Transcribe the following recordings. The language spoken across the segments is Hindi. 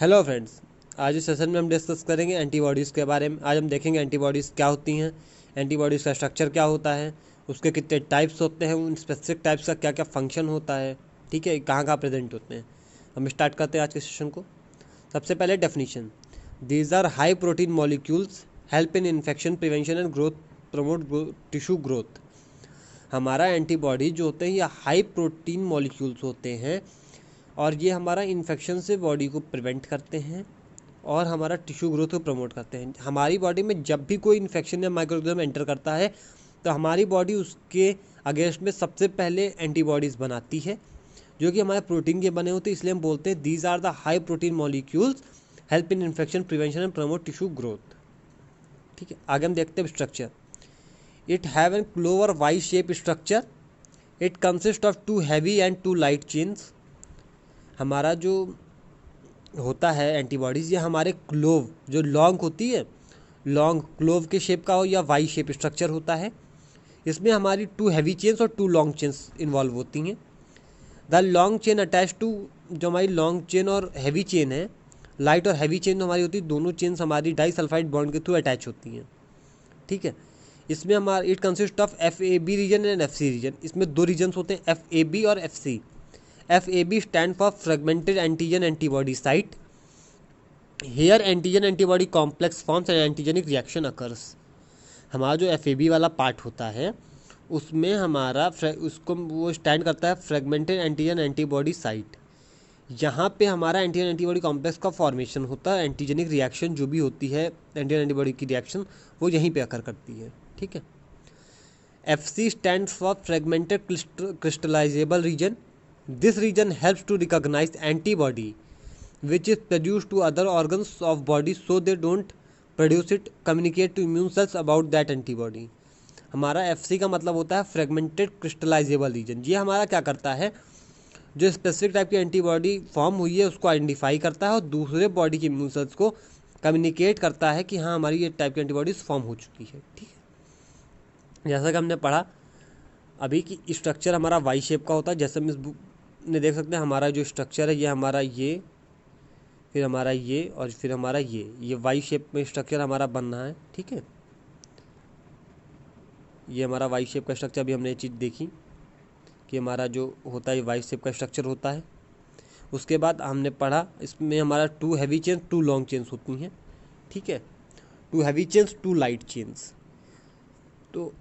हेलो फ्रेंड्स, आज इस सेशन में हम डिस्कस करेंगे एंटीबॉडीज़ के बारे में। आज हम देखेंगे एंटीबॉडीज़ क्या होती हैं, एंटीबॉडीज़ का स्ट्रक्चर क्या होता है, उसके कितने टाइप्स होते हैं, उन स्पेसिफिक टाइप्स का क्या क्या फंक्शन होता है, ठीक है, कहाँ कहाँ प्रेजेंट होते हैं। हम स्टार्ट करते हैं आज के सेशन को। सबसे पहले definition. These are high protein molecules, help in infection prevention and growth, promote tissue growth. हमारा एंटीबॉडी जो होते हैं ये हाई प्रोटीन मॉलिक्यूल्स होते हैं और ये हमारा इन्फेक्शन से बॉडी को प्रिवेंट करते हैं और हमारा टिश्यू ग्रोथ को प्रमोट करते हैं। हमारी बॉडी में जब भी कोई इन्फेक्शन या माइक्रोऑर्गेनिज्म एंटर करता है तो हमारी बॉडी उसके अगेंस्ट में सबसे पहले एंटीबॉडीज़ बनाती है जो कि हमारे प्रोटीन के बने होते हैं। इसलिए हम बोलते हैं these are the high protein molecules, help in infection prevention and promote tissue growth. ठीक है, आगे हम देखते हैं structure. It have an clover Y shape structure. It consist of 2 heavy and 2 light chains. हमारा जो होता है एंटीबॉडीज़, ये हमारे क्लोव जो लॉन्ग होती है, लॉन्ग क्लोव के शेप का हो या वाई शेप स्ट्रक्चर होता है। इसमें हमारी 2 हैवी चेन्स और 2 लॉन्ग चेन्स इन्वॉल्व होती हैं। The long chain attach to, जो हमारी लॉन्ग चेन और हैवी चेन है, लाइट और हैवी चेन जो हमारी होती है, दोनों चेन्स हमारी डाइसल्फाइड बॉन्ड के थ्रू अटैच होती हैं। ठीक है, इसमें हमारा it consist of FAB region and FC region. इसमें 2 रीजन्स होते हैं, FAB और FC। FAB stand for fragmented antigen antibody site. Here antigen antibody complex forms and antigenic reaction occurs. हमारा जो FAB वाला पार्ट होता है उसमें हमारा उसको वो स्टैंड करता है फ्रेगमेंटेड एंटीजन एंटीबॉडी साइट। यहाँ पे हमारा एंटीजन एंटीबॉडी कॉम्प्लेक्स का फॉर्मेशन होता है। एंटीजेनिक रिएक्शन जो भी होती है एंटीजन एंटीबॉडी की रिएक्शन, वो यहीं पे अकर करती है। ठीक है, FC stand for fragmented crystallisable region. This region helps to recognise antibody which is produced to other organs of body so they don't produce it, communicate to immune cells about that antibody। हमारा FC का मतलब होता है फ्रेगमेंटेड क्रिस्टलाइजेबल रीजन। ये हमारा क्या करता है, जो स्पेसिफिक टाइप की एंटीबॉडी फॉर्म हुई है उसको आइडेंटिफाई करता है और दूसरे बॉडी के इम्यून सेल्स को कम्युनिकेट करता है कि हाँ हमारी ये टाइप की एंटीबॉडीज फॉर्म हो चुकी है। ठीक है, जैसा कि हमने पढ़ा अभी कि स्ट्रक्चर हमारा वाई शेप का होता है। जैसे हम इस बुक में देख सकते हैं, हमारा जो स्ट्रक्चर है ये हमारा ये, फिर हमारा ये और फिर हमारा ये वाई शेप में स्ट्रक्चर हमारा बन रहा है। ठीक है, ये हमारा वाई शेप का स्ट्रक्चर। अभी हमने ये चीज़ देखी कि हमारा जो होता है वाई शेप का स्ट्रक्चर होता है। उसके बाद हमने पढ़ा इसमें हमारा 2 हैवी चेन्स 2 लॉन्ग चेन्स होती हैं। ठीक है, 2 हैवी चेन्स 2 लाइट चेन्स। तो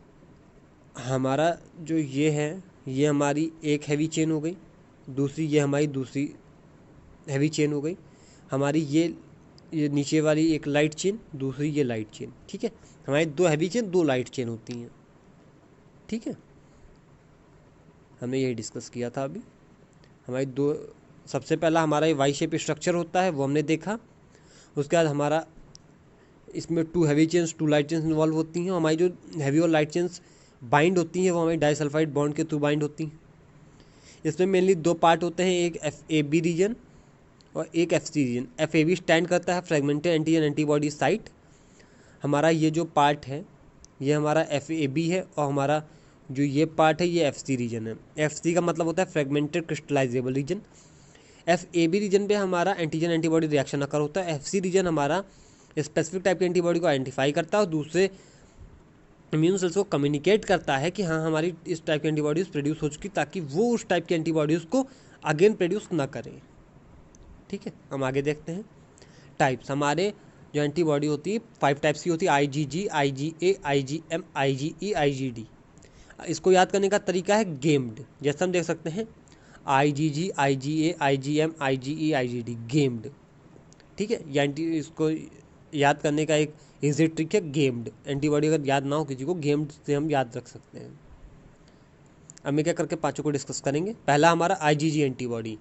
हमारा जो ये है ये हमारी एक हैवी चेन हो गई, दूसरी ये हमारी दूसरी हैवी चेन हो गई। हमारी ये नीचे वाली एक लाइट चेन, दूसरी ये लाइट चेन। ठीक है, हमारी 2 हैवी चेन 2 लाइट चेन होती हैं। ठीक है, हमने यही डिस्कस किया था अभी। हमारी 2, सबसे पहला हमारा ये वाई शेप स्ट्रक्चर होता है वो हमने देखा। उसके बाद हमारा इसमें 2 heavy chains 2 light chains involve होती हैं। हमारी जो हैवी और लाइट चेन्स बाइंड होती हैं वो हमारी डाइसल्फाइड बॉन्ड के थ्रू बाइंड होती हैं। इसमें मेनली 2 पार्ट होते हैं, एक FAB रीजन और एक FC रीजन। FAB स्टैंड करता है फ्रेगमेंटेड एंटीजन एंटीबॉडी साइट। हमारा ये जो पार्ट है ये हमारा FAB है और हमारा जो ये पार्ट है ये FC रीजन है। FC का मतलब होता है fragmented crystallisable reason. FAB reason पे हमारा एंटीजन एंटीबॉडी रिएक्शन अकर होता है। FC रीजन हमारा स्पेसिफिक टाइप की एंटीबॉडी को आइडेंटिफाई करता है और दूसरे इम्यून सेल्स को कम्युनिकेट करता है कि हाँ हमारी इस टाइप की एंटीबॉडीज़ प्रोड्यूस हो चुकी, ताकि वो उस टाइप की एंटीबॉडीज़ को अगेन प्रोड्यूस ना करें। ठीक है, हम आगे देखते हैं टाइप्स। हमारे जो एंटीबॉडी होती है 5 टाइप्स की होती है, IgG, IgA, IgM, IgE, IgD। इसको याद करने का तरीका है गेम्ड। जैसे हम देख सकते हैं IgG, IgA, IgM, IgE, IgD, gamed. ठीक है, या इसको याद करने का एक इजी ट्रिक है गेम्ड। एंटीबॉडी अगर याद ना हो किसी को, गेम्ड से हम याद रख सकते हैं। अब मैं क्या करके पाँचों को डिस्कस करेंगे। पहला हमारा IgG antibody.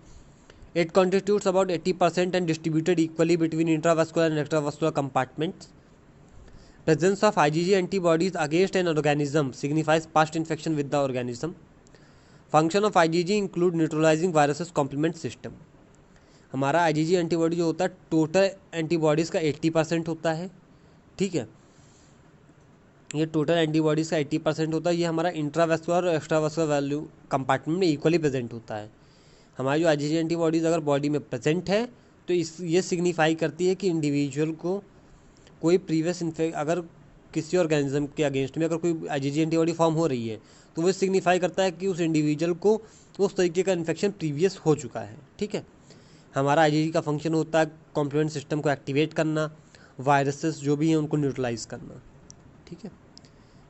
It constitutes about 80% and distributed equally between intravascular and extravascular compartments. Presence of IgG antibodies against an organism signifies past infection with the organism. Function of IgG include neutralizing viruses complement system. हमारा IgG एंटीबॉडी जो होता है टोटल एंटीबॉडीज़ का 80% होता है। ठीक है, ये टोटल एंटीबॉडीज़ का 80% होता है। ये हमारा इंट्रावेस्कुलर और एक्स्ट्रावेस्कुलर वैल्यू कंपार्टमेंट में इक्वली प्रेजेंट होता है। हमारी जो IgG एंटीबॉडीज़ अगर बॉडी में प्रेजेंट है तो ये सिग्निफाई करती है कि इंडिविजुअल को कोई प्रीवियस अगर किसी ऑर्गेनिज्म के अगेंस्ट में अगर कोई आईजीजी एंटीबॉडी फॉर्म हो रही है तो वो सिग्निफाई करता है कि उस इंडिविजुअल को उस तरीके का इन्फेक्शन प्रीवियस हो चुका है। ठीक है, हमारा आईजीजी का फंक्शन होता है कॉम्प्लीमेंट सिस्टम को एक्टिवेट करना, वायरसेस जो भी हैं उनको न्यूट्रलाइज करना। ठीक है,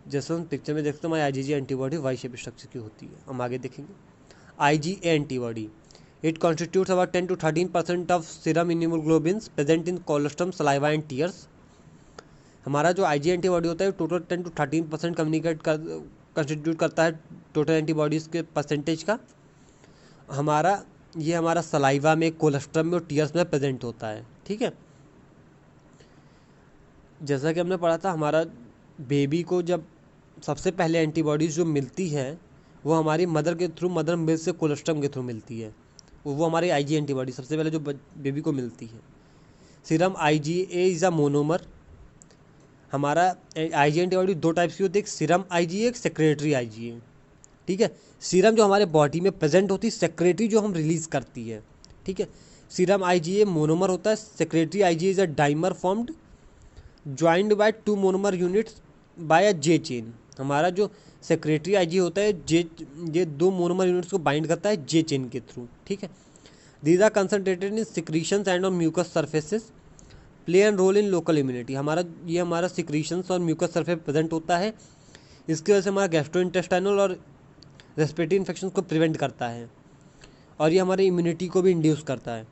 जैसे हम पिक्चर में देखते हैं हमारी IgG antibody Y shape structure की होती है। हम आगे देखेंगे IgA antibody. It constitutes about 10 to 13% of serum immunoglobins present in colostrum, saliva and tears. हमारा जो आईजीए एंटीबॉडी होता है टोटल 10 to 13% कंस्टिट्यूट करता है टोटल एंटीबॉडीज़ के परसेंटेज का। ये हमारा सलाइवा में, कोलोस्ट्रम में और टीयर्स में प्रेजेंट होता है। ठीक है, जैसा कि हमने पढ़ा था हमारा बेबी को जब सबसे पहले एंटीबॉडीज़ जो मिलती है वो हमारी मदर के थ्रू, मदर मिल्क से कोलोस्ट्रम के थ्रू मिलती है। वो हमारी आईजी एंटीबॉडी सबसे पहले जो बेबी को मिलती है। Serum IgA is a monomer. हमारा आईजी एंटीबॉडी दो टाइप्स की होती है, एक सीरम आईजीए, एक सेक्रेटरी आईजीए। ठीक है, सीरम जो हमारे बॉडी में प्रेजेंट होती है, सेक्रेटरी जो हम रिलीज करती है। ठीक है, सीरम आईजीए मोनोमर होता है, secretory IgA is a dimer formed joined by 2 monomer units by a J chain. हमारा जो सेक्रेटरी आईजी होता है ये 2 मोनोमर यूनिट्स को बाइंड करता है जे चेन के थ्रू। ठीक है, these are concentrated in secretions and on mucus surfaces, play and role in local immunity. हमारा सिक्रीशंस और म्यूकस सर्फेस प्रेजेंट होता है। इसकी वजह से हमारा गैस्ट्रोइंटेस्टाइनल और रेस्पिरेटरी इन्फेक्शन को प्रिवेंट करता है और ये हमारी इम्यूनिटी को भी इंड्यूस करता है।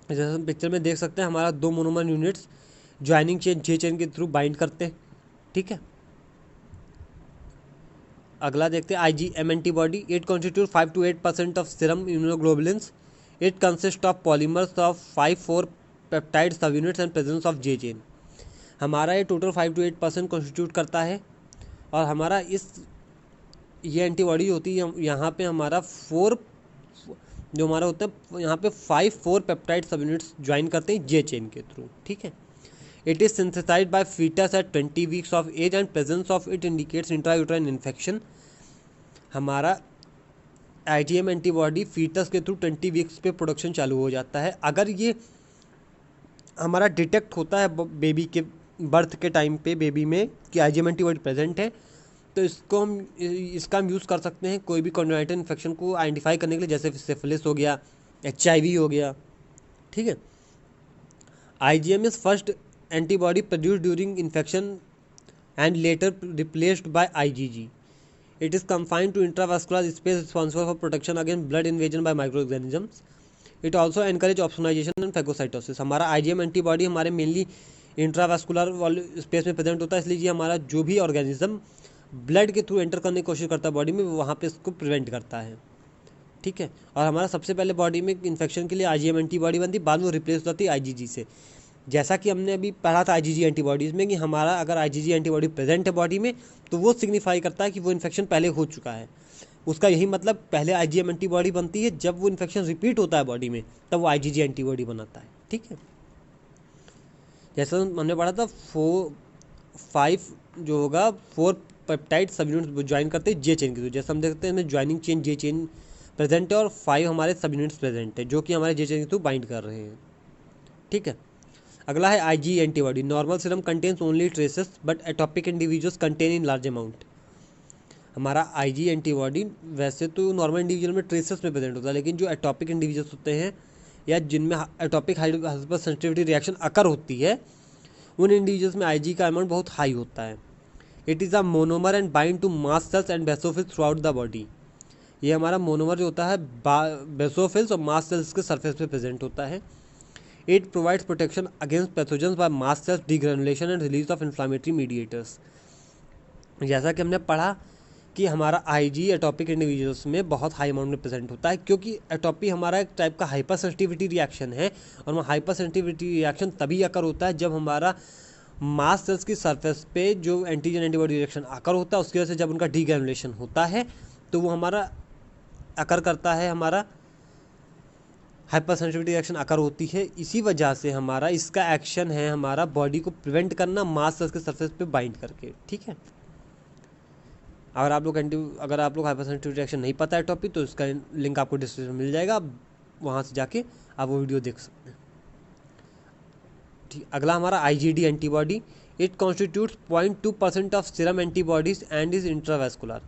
जैसे हम पिक्चर में देख सकते हैं हमारा 2 monomer units joining chain J chain के थ्रू बाइंड करते हैं। ठीक है, अगला देखते हैं IgM antibody. It constitute 5 to 8% of serum immunoglobulins. It consist of polymers of 5-4 peptide subunits and presence of J chain. हमारा ये टोटल 5 to 8% कॉन्स्टिट्यूट करता है और हमारा ये एंटीबॉडी होती है यहाँ पे हमारा 4 जो हमारा होता है यहाँ पे 5-4 पेप्टाइड सब यूनिट्स ज्वाइन करते हैं जे चेन के थ्रू। ठीक है, it is synthesised by foetus at 20 weeks of age and presence of it indicates intrauterine infection. हमारा आईजीएम एंटीबॉडी फीटस के थ्रू 20 weeks पे प्रोडक्शन चालू हो जाता है। अगर ये हमारा डिटेक्ट होता है बेबी के बर्थ के टाइम पे बेबी में कि आईजीएम एंटीबॉडी प्रेजेंट है तो इसका हम यूज़ कर सकते हैं कोई भी कॉन्जेनिटल इन्फेक्शन को आइडेंटिफाई करने के लिए, जैसे सिफिलिस हो गया, एचआईवी हो गया। ठीक है, IgM is first antibody produced during infection and later replaced by IgG. It is confined to intravascular space responsible for protection against blood invasion by micro organisms. It also encourage opsonisation and phagocytosis. हमारा आईजीएम एंटीबॉडी हमारे मेनली इंट्रावास्कुलर वाले स्पेस में प्रेजेंट होता है, इसलिए ये हमारा जो भी ऑर्गेनिज्म ब्लड के थ्रू एंटर करने की कोशिश करता है बॉडी में वहाँ पे इसको प्रिवेंट करता है। ठीक है, और हमारा सबसे पहले बॉडी में इन्फेक्शन के लिए आईजीएम एंटीबॉडी बनती, बाद में रिप्लेस होती है आईजीजी से। जैसा कि हमने अभी पढ़ा था आईजीजी एंटीबॉडीज़ में कि हमारा अगर आईजीजी एंटीबॉडी प्रेजेंट है बॉडी में तो वो सिग्निफाई करता है कि वो इन्फेक्शन पहले हो चुका है। उसका यही मतलब पहले आईजीएम एंटीबॉडी बनती है, जब वो इन्फेक्शन रिपीट होता है बॉडी में तब वो आईजीजी एंटीबॉडी बनाता है। ठीक है, जैसा हमने पढ़ा था 5 जो होगा 4 पेप्टाइड सब यूनिट्स ज्वाइन करते हैं जे चेन के थ्रू। जैसे हम देखते हैं हमें joining chain J chain present है और 5 हमारे सब यूनिट्स प्रेजेंट है जो कि हमारे जे चेन के थ्रू बाइंड कर रहे हैं। ठीक है, अगला है IG antibody. Normal serum contains only traces but atopic individuals contain in large amount. हमारा आईजी एंटीबॉडी वैसे तो नॉर्मल इंडिविजुअल में ट्रेसेस में प्रेजेंट होता है, लेकिन जो एटॉपिक इंडिविजुअल्स होते हैं या जिनमें atopic hyper sensitivity reaction occur होती है उन इंडिविजुअल्स में आईजी का अमाउंट बहुत हाई होता है। It is a monomer and bind to mast cells and basophils throughout the body. ये हमारा मोनोमर जो होता है बेसोफिल्स और मास्ट सेल्स के सरफेस पे प्रेजेंट होता है। It provides protection against pathogens by mast cells degranulation and release of inflammatory mediators. जैसा कि हमने पढ़ा कि हमारा आईजी एटॉपिक इंडिविजुअल्स में बहुत हाई अमाउंट में प्रेजेंट होता है, क्योंकि एटॉपी हमारा एक टाइप का हाइपर सेंसिटिविटी रिएक्शन है और वह हाइपर सेंसिटिविटी रिएक्शन तभी अकर होता है जब हमारा मास्ट सेल्स की सरफेस पे जो एंटीजन एंटीबॉडी रिएक्शन अकर होता है उसकी वजह से जब उनका डीग्रेनुलेशन होता है तो वो हमारा अकर करता है, हमारा हाइपर सेंसिटिविटी रिएक्शन अकर होती है। इसी वजह से हमारा इसका एक्शन है हमारा बॉडी को प्रिवेंट करना मास्ट सेल्स के सरफेस पे बाइंड करके। ठीक है, अगर आप लोग हाइपर सेंसिटिविटी रिएक्शन नहीं पता है टॉपिक तो इसका लिंक आपको डिस्क्रिप्शन में मिल जाएगा, आप वहाँ से जाके आप वो वीडियो देख सकते हैं। ठीक, अगला हमारा IgD antibody, it constitutes 0.2% of serum antibodies and is intravascular.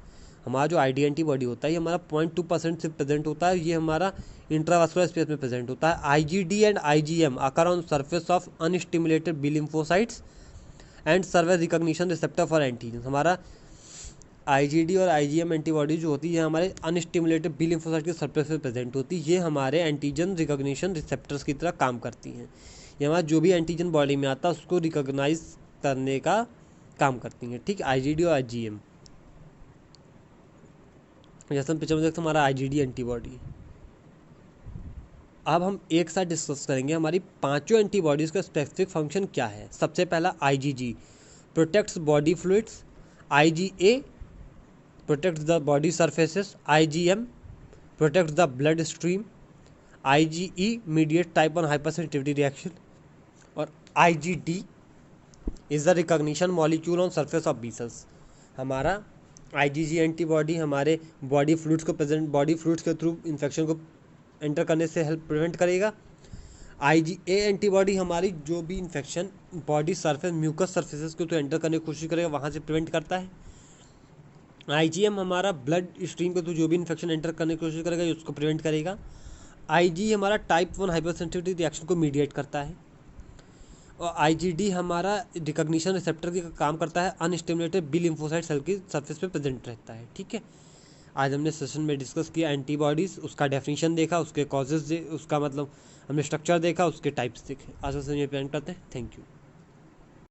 हमारा जो ID एंटीबॉडी होता है ये हमारा 0.2% से प्रेजेंट होता है, ये हमारा इंट्रावेस्कुलर स्पेस में प्रेजेंट होता है। IgD and IgM occur on surface of unstimulated B lymphocytes and serve as recognition receptor for antigen. हमारा IgD और IgM एंटीबॉडी जो होती है हमारे अनस्टिमुलेटेड बी लिम्फोसाइट के सरफेस पे प्रेजेंट होती है, ये हमारे एंटीजन रिकॉग्निशन रिसेप्टर्स की तरह काम करती हैं। ये हमारा जो भी एंटीजन बॉडी में आता है उसको रिकॉग्नाइज करने का काम करती हैं। ठीक, IgD और IgM। जैसे हम पिक्चर में देखते हैं हमारा IgD एंटीबॉडी। अब हम एक साथ डिस्कस करेंगे हमारी पांचों एंटीबॉडीज़ का स्पेसिफिक फंक्शन क्या है। सबसे पहला IgG protects body fluids, IgA protects the body surfaces, IgM protects the blood stream, IgE mediate type 1 hypersensitivity reaction, और IgD is the recognition molecule on surface of B cells. हमारा IgG एंटीबॉडी हमारे बॉडी फ्लूइड्स के थ्रू इन्फेक्शन को एंटर करने से हेल्प प्रिवेंट करेगा। IgA एंटीबॉडी हमारी जो भी infection body surface mucus surfaces को तो एंटर करने की कोशिश करेगा वहाँ से प्रिवेंट करता है। IgM हमारा ब्लड स्ट्रीम के थ्रू जो भी इन्फेक्शन एंटर करने की कोशिश करेगा उसको प्रिवेंट करेगा। IG हमारा टाइप 1 हाइपरसेंसिटिविटी रिएक्शन को मीडिएट करता है। और IgD हमारा रिकॉग्निशन रिसेप्टर की काम करता है, अनस्टिमुलेटेड बी लिम्फोसाइट सेल की सरफेस पे प्रेजेंट रहता है। ठीक है, आज हमने सेशन में डिस्कस किया एंटीबॉडीज़, उसका डेफिनेशन देखा, उसके कॉजेज उसका मतलब हमने स्ट्रक्चर देखा, उसके टाइप्स देखे। आज से ये प्लान करते हैं। Thank you.